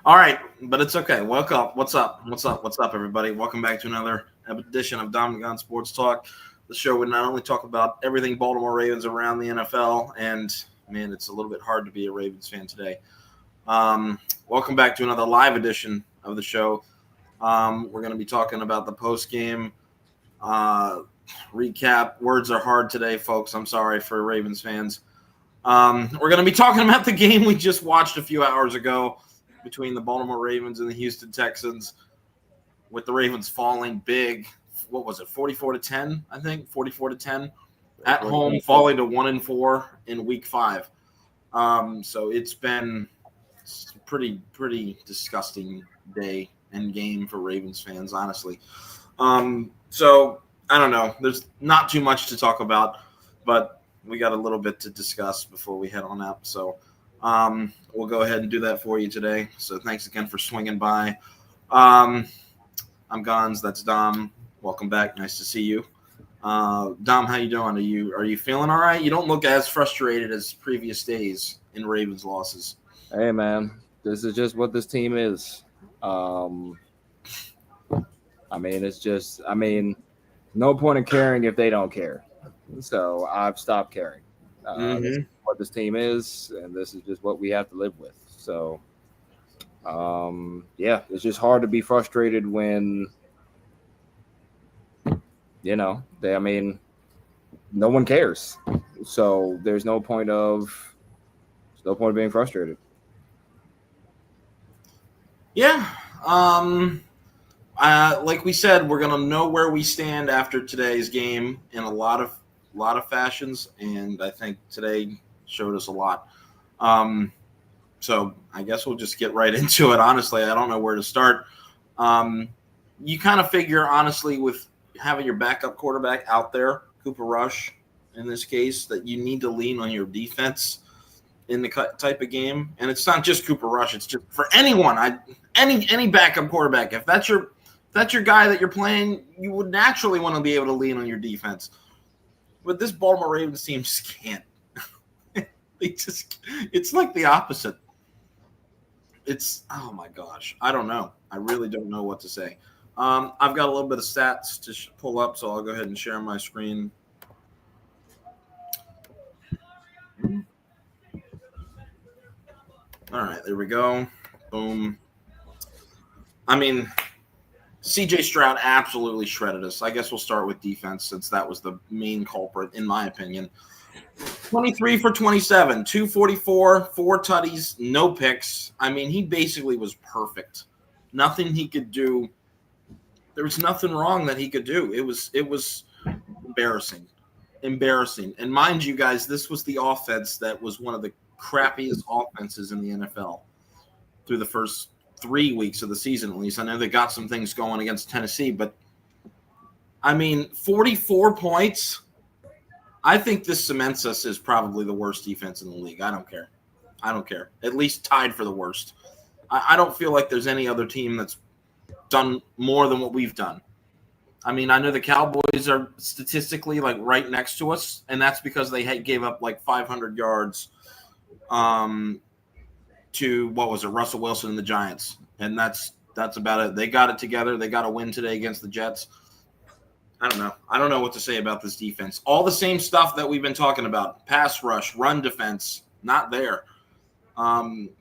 All right, but it's okay. Welcome. What's up? What's up? What's up, everybody? Welcome back to another edition of Dom and Gonz Sports Talk, the show where not only talk about everything Baltimore Ravens around the NFL, and man, it's a little bit hard to be a Ravens fan today. Welcome back to another live edition of the show. We're going to be talking about the postgame recap. Words are hard today, folks. I'm sorry for Ravens fans. We're going to be talking about the game we just watched a few hours ago between the Baltimore Ravens and the Houston Texans, with the Ravens falling big. What was it, 44-10? I think 44-10 at home, falling to 1-4 in Week 5. So it's been a pretty disgusting day and game for Ravens fans, honestly. So I don't know. There's not too much to talk about, but we got a little bit to discuss before we head on out. So we'll go ahead and do that for you today. So thanks again for swinging by. I'm Gonz. That's Dom. Welcome back. Nice to see you. Dom, how you doing? Are you feeling all right? You don't look as frustrated as previous days in Ravens losses. Hey, man, this is just what this team is. No point in caring if they don't care. So I've stopped caring. This is what this team is, and this is just what we have to live with. So, it's just hard to be frustrated when, no one cares. So there's no point of being frustrated. Yeah. Like we said, we're gonna know where we stand after today's game in a lot of fashions, and I think today showed us a lot. So I guess we'll just get right into it. Honestly, I don't know where to start. You kind of figure, honestly, with having your backup quarterback out there, Cooper Rush, in this case, that you need to lean on your defense in the type of game. And it's not just Cooper Rush; it's just for anyone. Any backup quarterback. If that's your guy that you're playing, you would naturally want to be able to lean on your defense. But this Baltimore Ravens team just can't. It's like the opposite. Oh my gosh. I don't know. I really don't know what to say. I've got a little bit of stats to pull up, so I'll go ahead and share my screen. All right, there we go. Boom. I mean, C.J. Stroud absolutely shredded us. I guess we'll start with defense since that was the main culprit, in my opinion. 23 for 27, 244, 4 tutties, no picks. I mean, he basically was perfect. Nothing he could do. There was nothing wrong that he could do. It was embarrassing. And mind you guys, this was the offense that was one of the crappiest offenses in the NFL through the first 3 weeks of the season, at least. I know they got some things going against Tennessee, but I mean, 44 points. I think this cements us as probably the worst defense in the league. I don't care. At least tied for the worst. I don't feel like there's any other team that's done more than what we've done. I mean, I know the Cowboys are statistically like right next to us, and that's because they gave up like 500 yards to Russell Wilson and the Giants, and that's about it. They got it together. They got a win today against the Jets. I don't know what to say about this defense. All the same stuff that we've been talking about: pass rush, run defense, not there.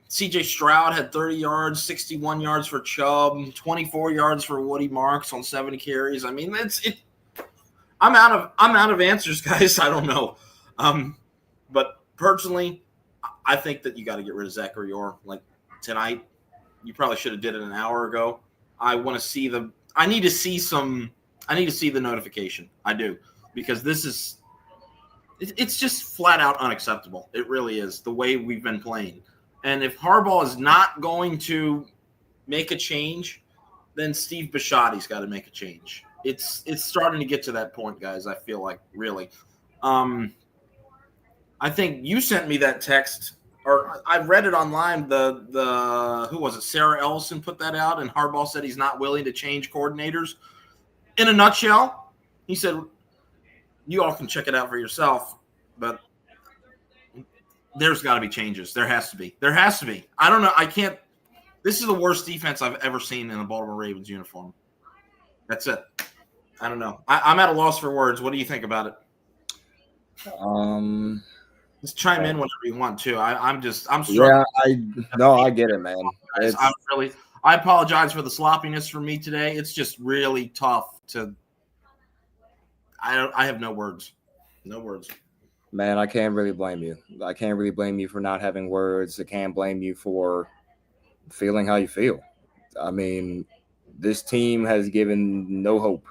C.J. Stroud had 30 yards, 61 yards for Chubb, 24 yards for Woody Marks on 70 carries. I mean, I'm out of answers, guys. I don't know. But personally, I think that you got to get rid of Zachary Orr like tonight. You probably should have did it an hour ago. I need to see the notification. I do, because it's just flat out unacceptable. It really is, the way we've been playing. And if Harbaugh is not going to make a change, then Steve Bisciotti's got to make a change. It's starting to get to that point, guys. I feel like, really. I think you sent me that text, or I read it online. The who was it? Sarah Ellison put that out, and Harbaugh said he's not willing to change coordinators. In a nutshell, he said, you all can check it out for yourself, but there's got to be changes. There has to be. I don't know. I can't This is the worst defense I've ever seen in a Baltimore Ravens uniform. That's it. I don't know. I'm at a loss for words. What do you think about it? Just chime in whenever you want to. I'm struggling. Yeah, I get it, man. I apologize for the sloppiness for me today. It's just really tough to. I have no words. No words. Man, I can't really blame you. I can't really blame you for not having words. I can't blame you for feeling how you feel. I mean, this team has given no hope.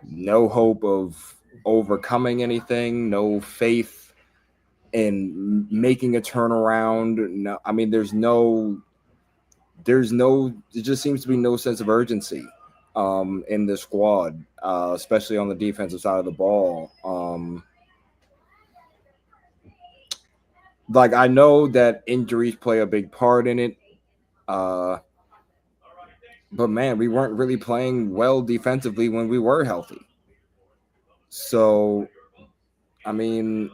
No hope of overcoming anything, no faith in making a turnaround. No, I mean, there's no, it just seems to be no sense of urgency in the squad, especially on the defensive side of the ball. Like, I know that injuries play a big part in it. But man, we weren't really playing well defensively when we were healthy. So, I mean,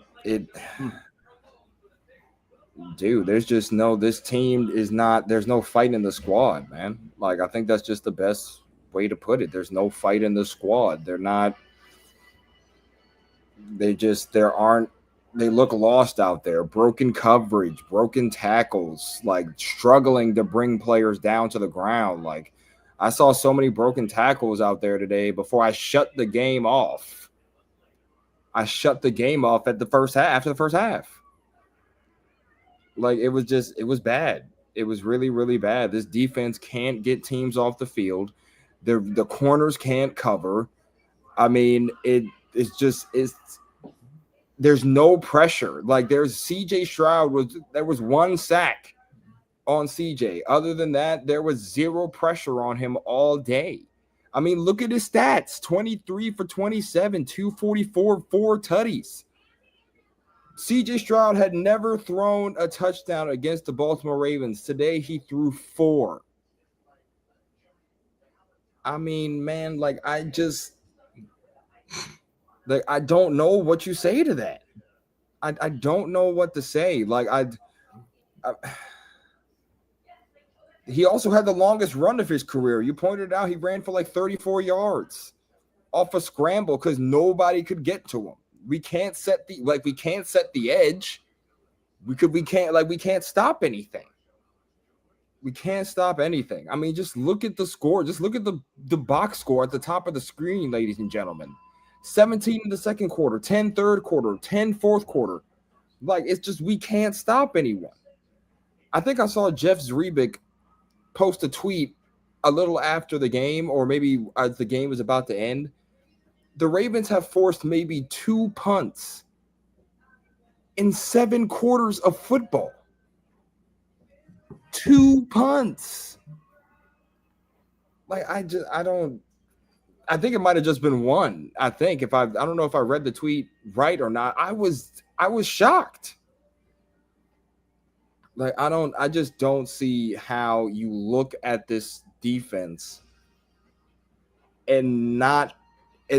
dude, there's just this team is not, there's no fight in the squad, man. Like, I think that's just the best way to put it. There's no fight in the squad. They look lost out there. Broken coverage, broken tackles, like struggling to bring players down to the ground. Like, I saw so many broken tackles out there today before I shut the game off. I shut the game off after the first half. Like, it was bad. It was really, really bad. This defense can't get teams off the field. The corners can't cover. I mean, there's no pressure. Like, there's CJ Stroud there was one sack on CJ. Other than that, there was zero pressure on him all day. I mean, look at his stats. 23 for 27, 244, 4 tutties. CJ Stroud had never thrown a touchdown against the Baltimore Ravens. Today, he threw 4. I mean, man, like, I don't know what you say to that. I don't know what to say. Like, he also had the longest run of his career. You pointed out he ran for like 34 yards off a scramble because nobody could get to him. We can't set the edge. We can't stop anything. We can't stop anything. I mean, just look at the score. Just look at the box score at the top of the screen, ladies and gentlemen. 17 in the second quarter, 10 third quarter, 10 fourth quarter. Like, it's just, we can't stop anyone. I think I saw Jeff Zrebic post a tweet a little after the game, or maybe as the game was about to end. The Ravens have forced maybe 2 punts in 7 quarters of football. 2 punts. Like, I think it might have just been one. I don't know if I read the tweet right or not. I was shocked. Like, I just don't see how you look at this defense and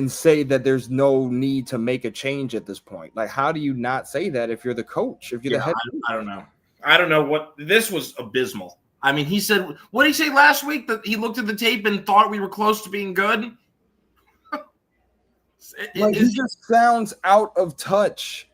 say that there's no need to make a change at this point. Like, how do you not say that if you're the coach? If you're the head coach? I don't know. I don't know what this was abysmal. I mean, he said, what did he say last week? That he looked at the tape and thought we were close to being good. He just sounds out of touch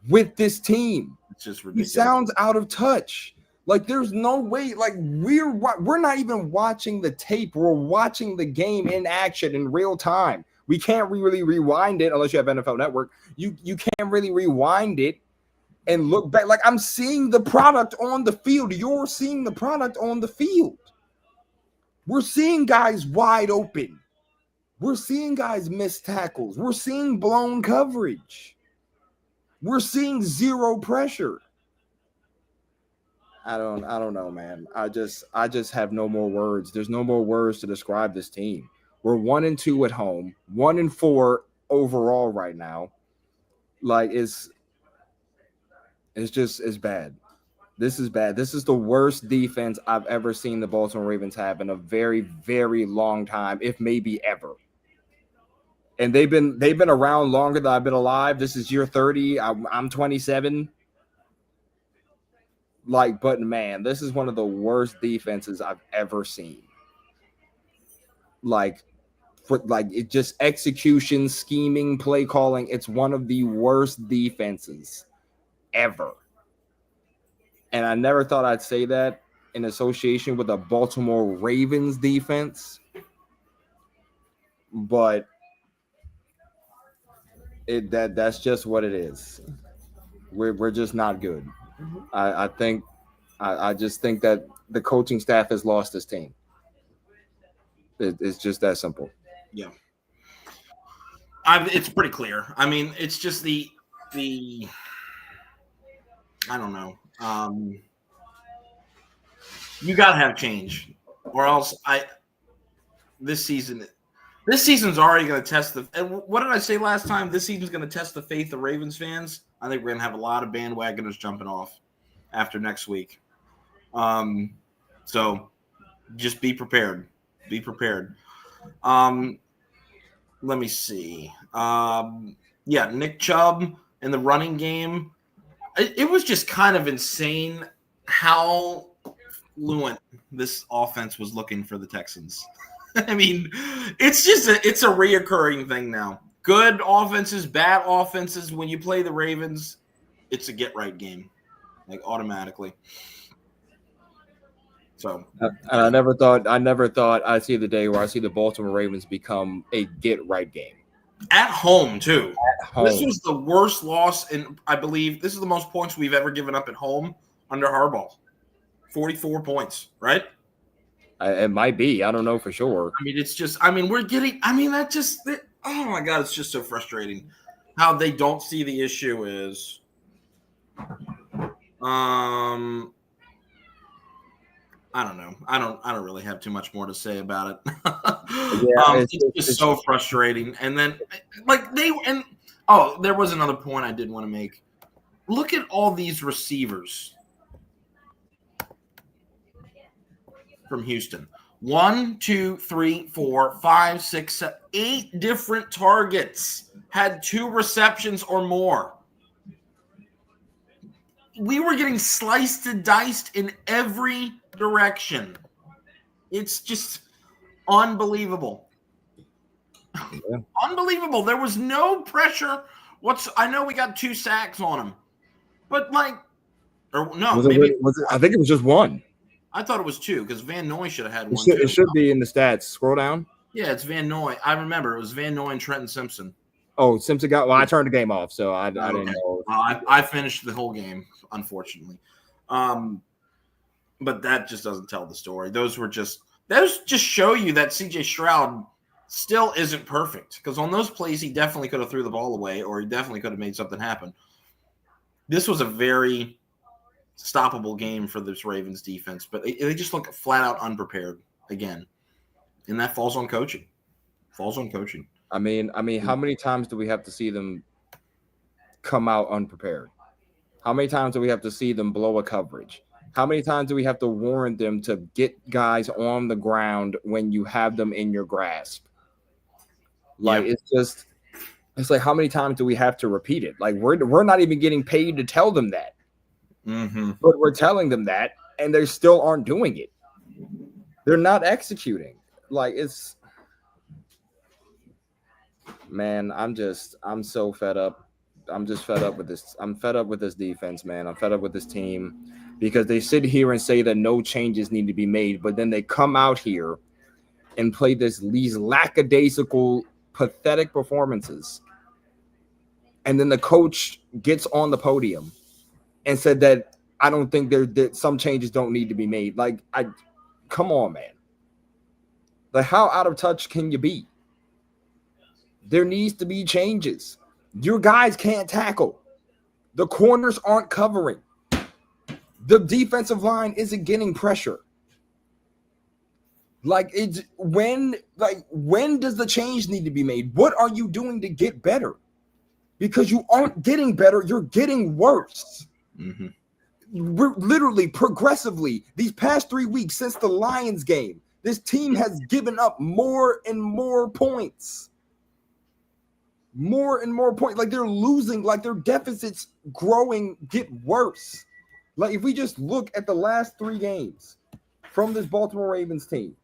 with this team. It's just ridiculous. He sounds out of touch. Like, there's no way. Like, we're not even watching the tape. We're watching the game in action in real time. We can't really rewind it unless you have NFL Network. You can't really rewind it and look back. Like, I'm seeing the product on the field. You're seeing the product on the field. We're seeing guys wide open. We're seeing guys miss tackles. We're seeing blown coverage. We're seeing zero pressure. I don't know, man. I just have no more words. There's no more words to describe this team. We're 1-2 at home, 1-4 overall right now. Like, it's bad. This is bad. This is the worst defense I've ever seen the Baltimore Ravens have in a very, very long time, if maybe ever. And they've been around longer than I've been alive. This is year 30. I'm 27. Like, but man, this is one of the worst defenses I've ever seen. Like it just execution, scheming, play calling. It's one of the worst defenses ever. And I never thought I'd say that in association with a Baltimore Ravens defense. But that's just what it is. We're just not good. I just think that the coaching staff has lost this team. It's just that simple. Yeah. It's pretty clear. I mean, it's just the I don't know. You got to have change, or else this season's already going to test the. And what did I say last time? This season's going to test the faith of Ravens fans. I think we're going to have a lot of bandwagoners jumping off after next week. So just be prepared. Be prepared. Let me see. Nick Chubb in the running game. It was just kind of insane how fluent this offense was looking for the Texans. I mean, it's a reoccurring thing now. Good offenses, bad offenses. When you play the Ravens, it's a get right game, like automatically. So, and I never thought I'd see the day where I see the Baltimore Ravens become a get right game at home too. At home. This was the worst loss, and I believe this is the most points we've ever given up at home under Harbaugh. 44 points, right? It might be. I don't know for sure. I mean, it's just. I mean, we're getting. I mean, that just. Oh my God, it's just so frustrating how they don't see the issue is. I don't know. I don't really have too much more to say about it. It's just so frustrating. And then, there was another point I did want to make. Look at all these receivers from Houston. 1, 2, 3, 4, 5, 6, 7, 8 different targets had 2 receptions or more. We were getting sliced and diced in every direction. It's just unbelievable. Yeah. Unbelievable. There was no pressure. I know we got 2 sacks on him, but I think it was just 1. I thought it was 2 because Van Noy should have had 1. It should be in the stats. Scroll down. Yeah, it's Van Noy. I remember it was Van Noy and Trenton Simpson. Oh, Simpson got. Well, I turned the game off, so I didn't know. I finished the whole game, unfortunately. But that just doesn't tell the story. Those just show you that CJ Stroud still isn't perfect, because on those plays he definitely could have threw the ball away, or he definitely could have made something happen. This was a very stoppable game for this Ravens defense, but they just look flat out unprepared again, and that falls on coaching. I mean, how many times do we have to see them come out unprepared? How many times do we have to see them blow a coverage? How many times do we have to warn them to get guys on the ground when you have them in your grasp? It's like, how many times do we have to repeat it? Like, we're not even getting paid to tell them that. Mm-hmm. But we're telling them that, and they still aren't doing it. They're not executing. Man, I'm so fed up. I'm just fed up with this. I'm fed up with this defense, man. I'm fed up with this team because they sit here and say that no changes need to be made, but then they come out here and play these lackadaisical, pathetic performances. And then the coach gets on the podium and said that I don't think that some changes don't need to be made. Come on, man. How out of touch can you be? There needs to be changes. Your guys can't tackle. The corners aren't covering. The defensive line isn't getting pressure. When does the change need to be made? What are you doing to get better? Because you aren't getting better, you're getting worse. Mm-hmm. We're literally progressively these past 3 weeks since the Lions game, this team has given up more and more points. More and more points. They're losing, their deficits get worse. Like, if we just look at the last 3 games from this Baltimore Ravens team,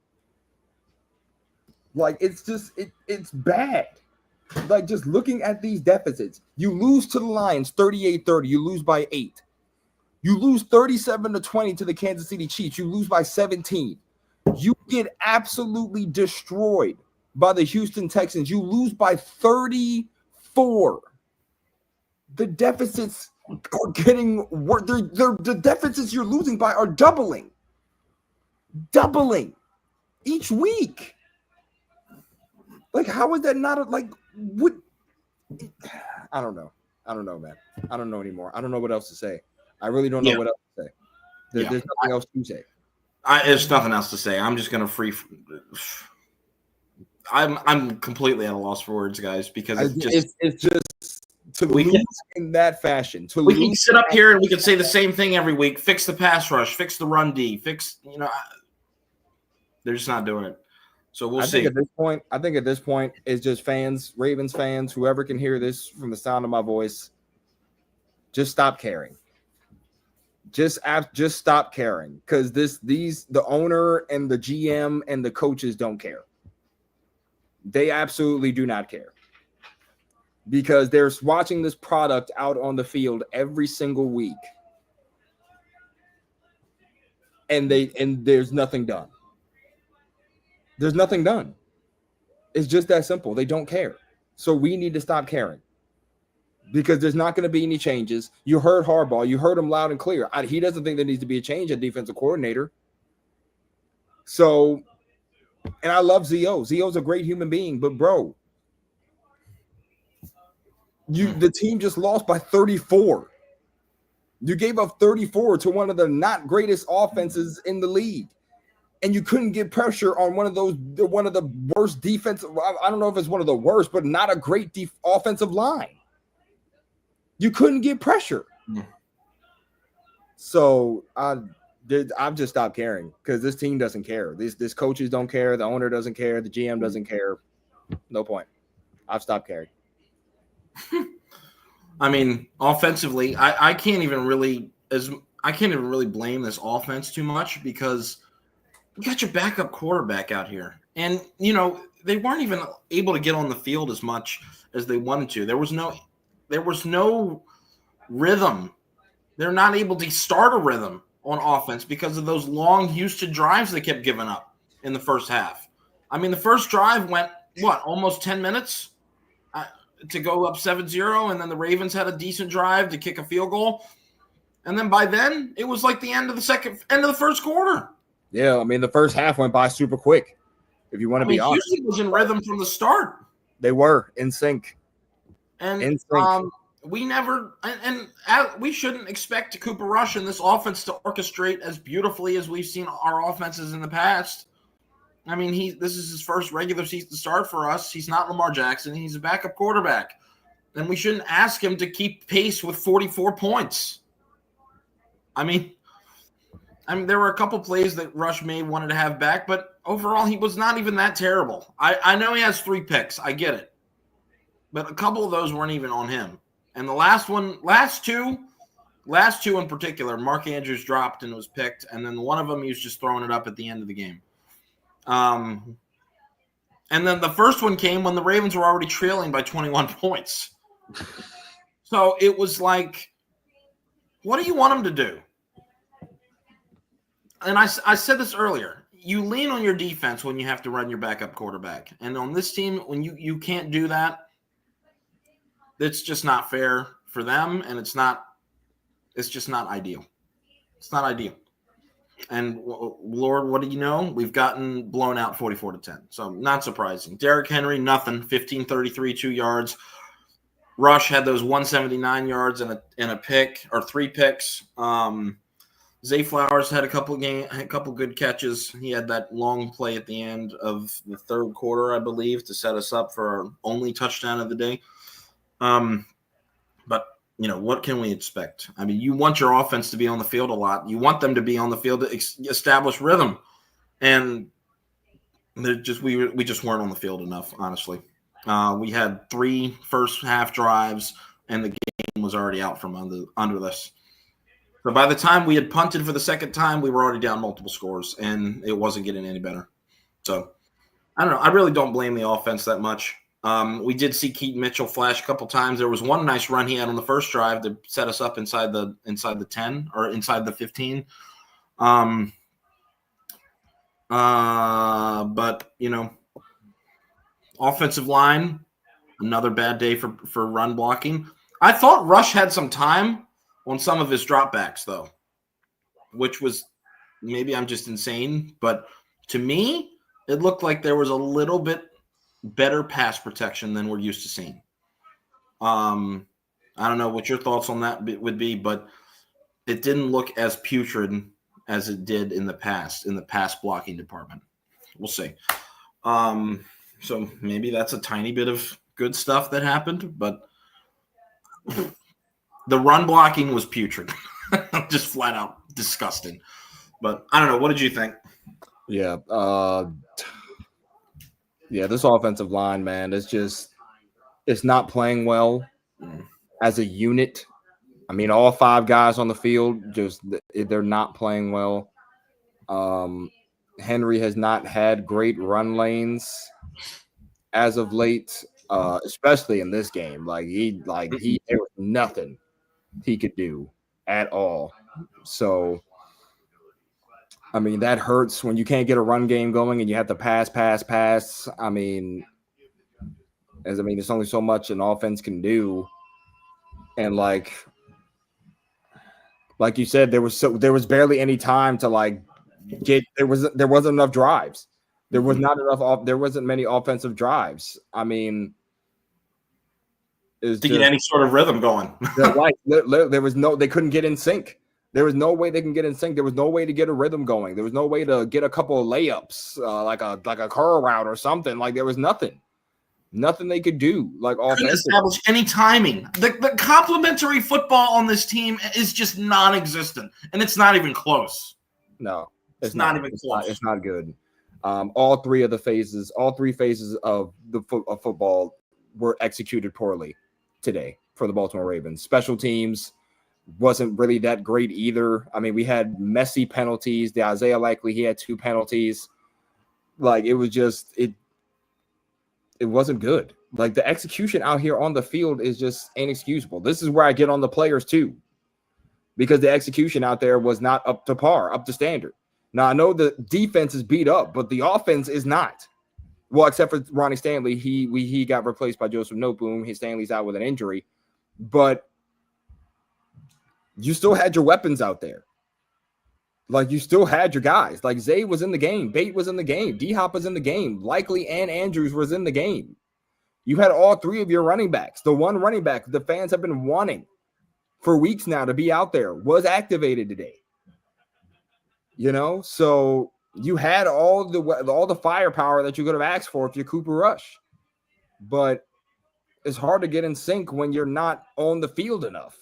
like, it's just it's bad. Like, just looking at these deficits, you lose to the Lions 38-30, you lose by 8. You lose 37-20 to the Kansas City Chiefs, you lose by 17. You get absolutely destroyed by the Houston Texans, you lose by 34. The deficits are getting worse. The deficits you're losing by are doubling each week. Like, how is that not what? I don't know, man. I don't know anymore. I don't know what else to say. I really don't know what else to say. There's nothing else to say. There's nothing else to say. I'm just gonna I'm completely at a loss for words, guys, because it's just to lose in that fashion. We can sit up here and we can say the same thing every week. Fix the pass rush, fix the run D, they're just not doing it. So we'll see. I think at this point, it's just fans, Ravens fans, whoever can hear this from the sound of my voice, just stop caring. Just stop caring, because the owner and the GM and the coaches don't care. They absolutely do not care, because they're watching this product out on the field every single week, and there's nothing done. There's nothing done. It's just that simple. They don't care. So we need to stop caring, because there's not going to be any changes. You heard Harbaugh. You heard him loud and clear. He doesn't think there needs to be a change at defensive coordinator. So, and I love Zo. Zo's a great human being, but bro, the team just lost by 34. You gave up 34 to one of the not greatest offenses in the league. And you couldn't get pressure on one of the worst defensive. I don't know if it's one of the worst, but not a great offensive line. You couldn't get pressure. So I've just stopped caring, because this team doesn't care. This coaches don't care. The owner doesn't care. The GM doesn't care. No point. I've stopped caring. I mean, offensively, I can't even really blame this offense too much, because you got your backup quarterback out here, and they weren't even able to get on the field as much as they wanted to. There was no rhythm. They're not able to start a rhythm on offense because of those long Houston drives they kept giving up in the first half. I mean, the first drive went almost 10 minutes to go up 7-0, and then the Ravens had a decent drive to kick a field goal, and then by then it was like the end of the first quarter. Yeah, I mean, the first half went by super quick, if you want to be honest. Houston was in rhythm from the start. They were in sync. And we shouldn't expect Cooper Rush and this offense to orchestrate as beautifully as we've seen our offenses in the past. I mean, this is his first regular season start for us. He's not Lamar Jackson. He's a backup quarterback. And we shouldn't ask him to keep pace with 44 points. I mean, there were a couple plays that Rush wanted to have back, but overall he was not even that terrible. I know he has 3 picks. I get it. But a couple of those weren't even on him. And the last two in particular, Mark Andrews dropped and was picked, and then one of them he was just throwing it up at the end of the game. And then the first one came when the Ravens were already trailing by 21 points. So it was like, what do you want him to do? And I said this earlier. You lean on your defense when you have to run your backup quarterback. And on this team, when you can't do that, it's just not fair for them, and it's just not ideal. It's not ideal. And Lord, what do you know? We've gotten blown out 44-10. So not surprising. Derrick Henry, nothing. 15-33, 2 yards. Rush had those 179 yards and a pick, or 3 picks. Zay Flowers had a couple good catches. He had that long play at the end of the third quarter, I believe, to set us up for our only touchdown of the day. But what can we expect? I mean, you want your offense to be on the field a lot. You want them to be on the field to establish rhythm, and we just weren't on the field enough. Honestly, we had 3 first half drives, and the game was already out from under this. So by the time we had punted for the second time, we were already down multiple scores, and it wasn't getting any better. So I don't know. I really don't blame the offense that much. We did see Keaton Mitchell flash a couple times. There was one nice run he had on the first drive to set us up inside the 10 or inside the 15. But offensive line, another bad day for run blocking. I thought Rush had some time on some of his dropbacks, though, which was maybe I'm just insane. But to me, it looked like there was a little bit better pass protection than we're used to seeing. I don't know what your thoughts on that would be, but it didn't look as putrid as it did in the pass blocking department. We'll see. So maybe that's a tiny bit of good stuff that happened, but the run blocking was putrid. Just flat out disgusting. But I don't know. What did you think? Yeah. This offensive line, man, it's not playing well as a unit. I mean, all 5 guys on the field, they're not playing well. Henry has not had great run lanes as of late, especially in this game. There was nothing he could do at all. So, I mean, that hurts when you can't get a run game going and you have to pass. I mean, there's only so much an offense can do. And like you said, there was barely any time to there wasn't enough drives. There wasn't many offensive drives. I mean, to get any sort of rhythm going. They couldn't get in sync. There was no way they can get in sync. There was no way to get a rhythm going. There was no way to get a couple of layups, like a curl route or something. There was nothing they could do. Couldn't establish any timing. The complementary football on this team is just non-existent, and it's not even close. No, it's not even close. It's not good. All three phases of football were executed poorly today for the Baltimore Ravens. Special teams wasn't really that great either. I mean, we had messy penalties. The Isaiah Likely, he had 2 penalties. It was just it wasn't good. The execution out here on the field is just inexcusable. This is where I get on the players too, because the execution out there was not up to par, up to standard. Now, I know the defense is beat up, but the offense is not. Well, except for Ronnie Stanley. He got replaced by Joseph Noteboom. Stanley's out with an injury. But you still had your weapons out there. You still had your guys. Zay was in the game. Bate was in the game. D-Hop was in the game. Likely and Andrews was in the game. You had all 3 of your running backs. The one running back the fans have been wanting for weeks now to be out there was activated today. So you had all the firepower that you could have asked for if you're Cooper Rush. But it's hard to get in sync when you're not on the field enough.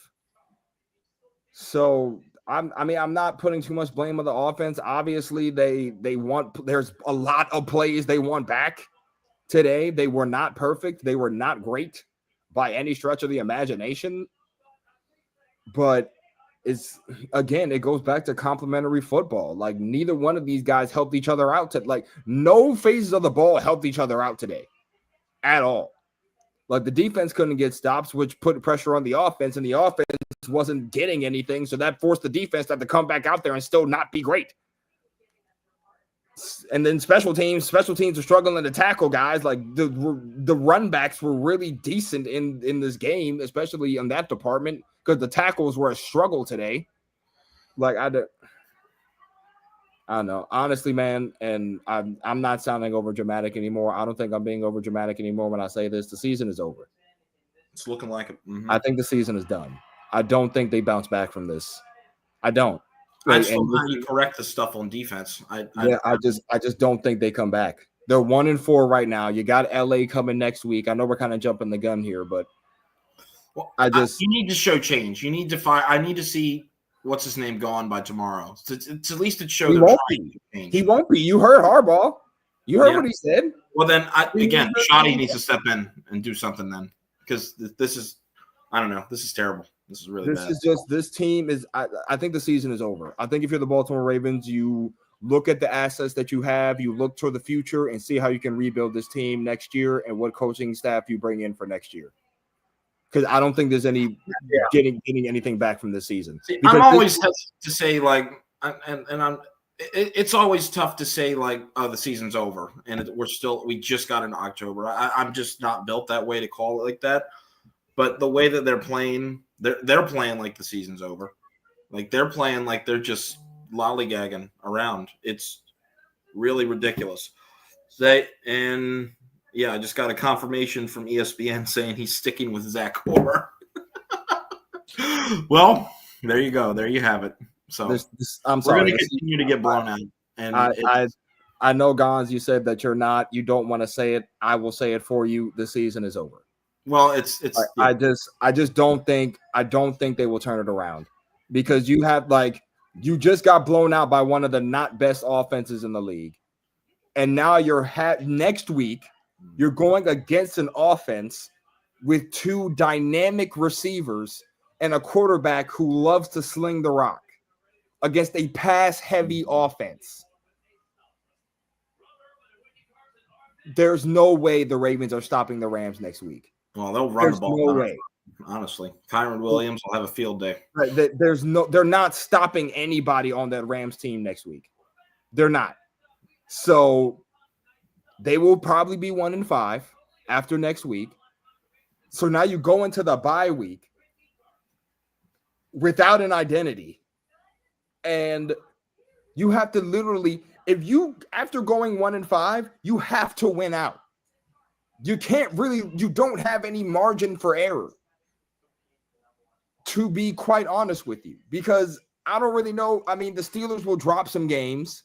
So I'm not putting too much blame on the offense. Obviously, there's a lot of plays they want back today. They were not perfect. They were not great by any stretch of the imagination. But it goes back to complementary football. Neither one of these guys helped each other out. No phases of the ball helped each other out today at all. The defense couldn't get stops, which put pressure on the offense, and the offense wasn't getting anything. So that forced the defense to have to come back out there and still not be great. And then special teams are struggling to tackle guys. The run backs were really decent in this game, especially in that department, because the tackles were a struggle today. I don't know, honestly, man, and I'm not sounding over dramatic anymore. I don't think I'm being over dramatic anymore when I say this. The season is over. It's looking like it. Mm-hmm. I think the season is done. I don't think they bounce back from this. I don't. I just don't know how you correct the stuff on defense. I just don't think they come back. They're 1-4 right now. You got LA coming next week. I know we're kind of jumping the gun here, but you need to show change. You need to I need to see what's his name gone by tomorrow. It's at least it shows he won't be. You heard Harbaugh. You heard what he said. Well, then Shoddy needs to step in and do something then, because this is, I don't know, this is terrible. This is really bad. This team is. I think the season is over. I think if you're the Baltimore Ravens, you look at the assets that you have, you look toward the future, and see how you can rebuild this team next year, and what coaching staff you bring in for next year. Because I don't think there's any getting anything back from this season. I'm always hesitant to say it's always tough to say the season's over and we just got into October. I'm just not built that way to call it like that. But the way that they're playing, they're playing like the season's over. Like they're playing like they're just lollygagging around. It's really ridiculous. I just got a confirmation from ESPN saying he's sticking with Zach Orr. Well, there you go. There you have it. So I'm sorry. We're going to continue to get blown out. And I know, Gonz, you said that you don't want to say it. I will say it for you. The season is over. Well, I just don't think they will turn it around, because you just got blown out by one of the not best offenses in the league. And now next week, you're going against an offense with two dynamic receivers and a quarterback who loves to sling the rock against a pass-heavy offense. There's no way the Ravens are stopping the Rams next week. Well, they'll run the ball. No way. Honestly, Kyron Williams will have a field day. Right, they're not stopping anybody on that Rams team next week. They're not. So they will probably be 1-5 after next week. So now you go into the bye week without an identity, and you have to literally, after going 1-5, you have to win out. You don't have any margin for error, to be quite honest with you, because I don't really know. I mean, the Steelers will drop some games.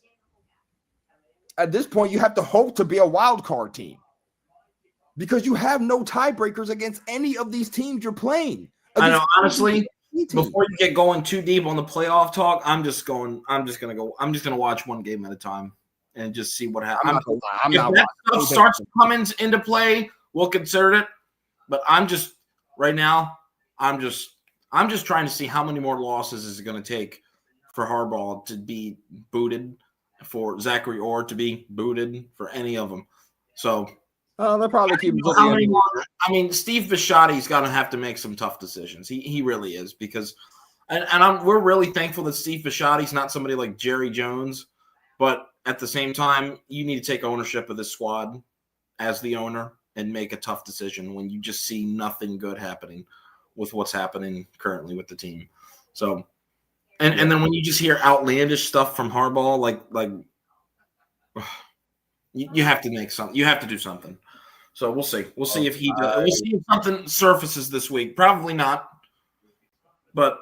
At this point, you have to hope to be a wild card team, because you have no tiebreakers against any of these teams you're playing. I know, honestly, before you get going too deep on the playoff talk, I'm just gonna watch one game at a time and just see what happens. If that stuff starts coming into play, we'll consider it. But I'm just trying to see how many more losses is it going to take for Harbaugh to be booted, for Zachary Orr to be booted, for any of them. So they'll probably keep. I mean, Steve Bisciotti's got to have to make some tough decisions. He really is, because, we're really thankful that Steve Bisciotti's not somebody like Jerry Jones, but at the same time, you need to take ownership of this squad as the owner and make a tough decision when you just see nothing good happening with what's happening currently with the team. So, and then when you just hear outlandish stuff from Harbaugh, like you have to make something. You have to do something. So we'll see. We'll see if he does. We'll see if something surfaces this week. Probably not, but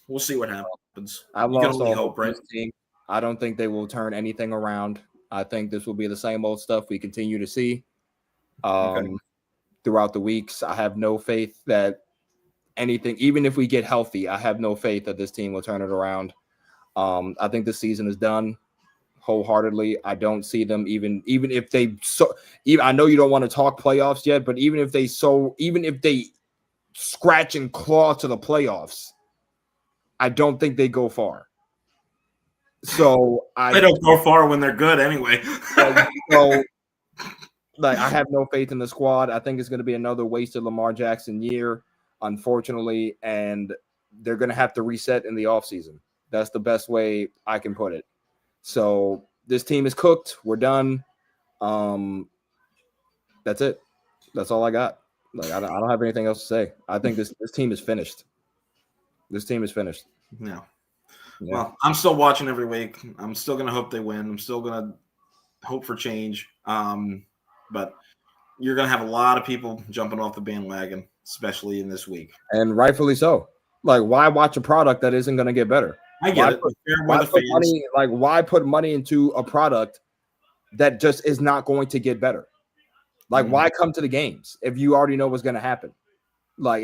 we'll see what happens. You can only hope, right? I don't think they will turn anything around. I think this will be the same old stuff we continue to see throughout the weeks. I have no faith that anything, even if we get healthy, I have no faith that this team will turn it around. I think the season is done wholeheartedly. I don't see them even if they I know you don't want to talk playoffs yet, but even if they scratch and claw to the playoffs, I don't think they go far. So they don't go far when they're good anyway. I have no faith in the squad. I think it's going to be another wasted Lamar Jackson year, unfortunately, and they're going to have to reset in the offseason. That's the best way I can put it. So this team is cooked. We're done. That's it. That's all I got. I don't have anything else to say. I think this team is finished. This team is finished. Yeah. Well, I'm still watching every week. I'm still going to hope they win. I'm still going to hope for change. But you're going to have a lot of people jumping off the bandwagon, especially in this week. And rightfully so. Why watch a product that isn't going to get better? I get it. Why put money into a product that just is not going to get better? Why come to the games if you already know what's going to happen? Why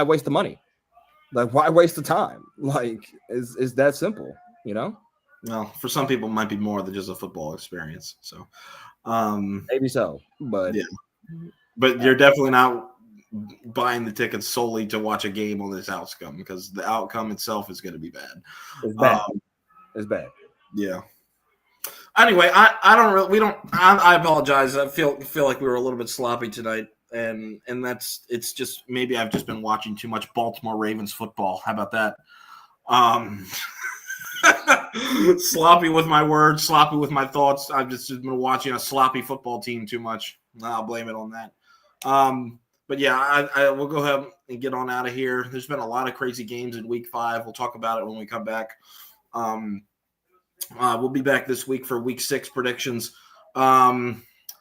waste the money? Why waste the time? Is that simple, you know? Well, for some people, it might be more than just a football experience. So, maybe so, but yeah. But you're definitely not buying the tickets solely to watch a game on this outcome because the outcome itself is going to be bad. It's bad. It's bad. Yeah. Anyway, I apologize. I feel like we were a little bit sloppy tonight, and it's just maybe I've just been watching too much Baltimore Ravens football. How about that? Sloppy with my words, sloppy with my thoughts. I've just been watching a sloppy football team too much. I'll blame it on that. But yeah, I will go ahead and get on out of here. There's been a lot of crazy games in week 5. We'll talk about it when we come back. We'll be back this week for week 6 predictions. How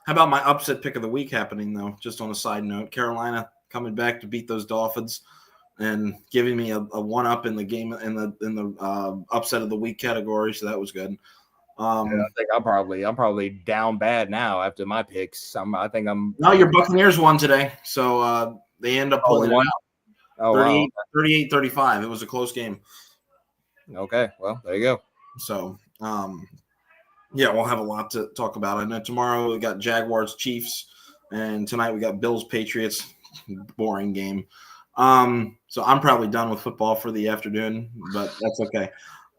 about my upset pick of the week happening though? Just on a side note, Carolina coming back to beat those Dolphins and giving me a 1-up in the game in the upset of the week category. So that was good. I think I'm probably down bad now after my picks. I think I'm. No, your Buccaneers won today, so they end up pulling it out. Oh, 38-35. It was a close game. Okay, well, there you go. So, yeah, we'll have a lot to talk about. I know tomorrow we got Jaguars, Chiefs, and tonight we got Bills, Patriots. Boring game. So I'm probably done with football for the afternoon, but that's okay.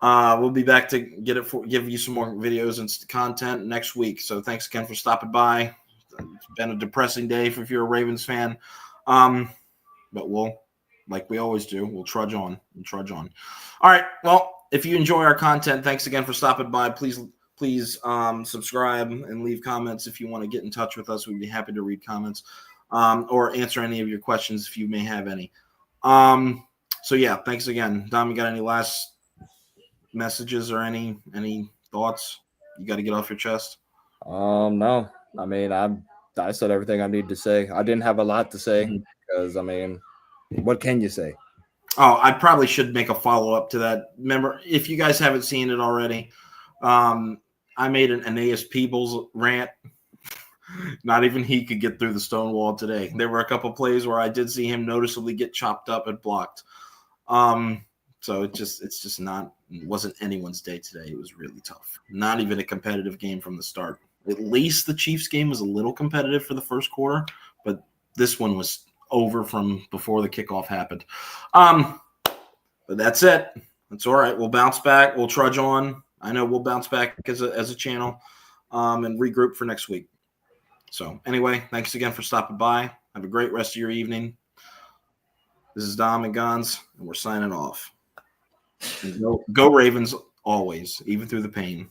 We'll be back to give you some more videos and content next week. So thanks again for stopping by. It's been a depressing day if you're a Ravens fan. But we'll, like we always do, we'll trudge on and trudge on. All right. Well, if you enjoy our content, thanks again for stopping by. Please subscribe and leave comments if you want to get in touch with us. We'd be happy to read comments or answer any of your questions if you may have any. So yeah, thanks again. Dom, you got any last messages or any thoughts you got to get off your chest? No. I mean, I said everything I need to say. I didn't have a lot to say because I mean, what can you say? Oh, I probably should make a follow-up to that. Remember, if you guys haven't seen it already, I made an Aeneas Peebles rant. Not even he could get through the stone wall today. There were a couple plays where I did see him noticeably get chopped up and blocked. So it wasn't anyone's day today. It was really tough. Not even a competitive game from the start. At least the Chiefs game was a little competitive for the first quarter, but this one was over from before the kickoff happened. But that's it. That's all right. We'll bounce back. We'll trudge on. I know we'll bounce back as a channel and regroup for next week. So anyway, thanks again for stopping by. Have a great rest of your evening. This is Dom and Gonz, and we're signing off. And go Ravens always, even through the pain.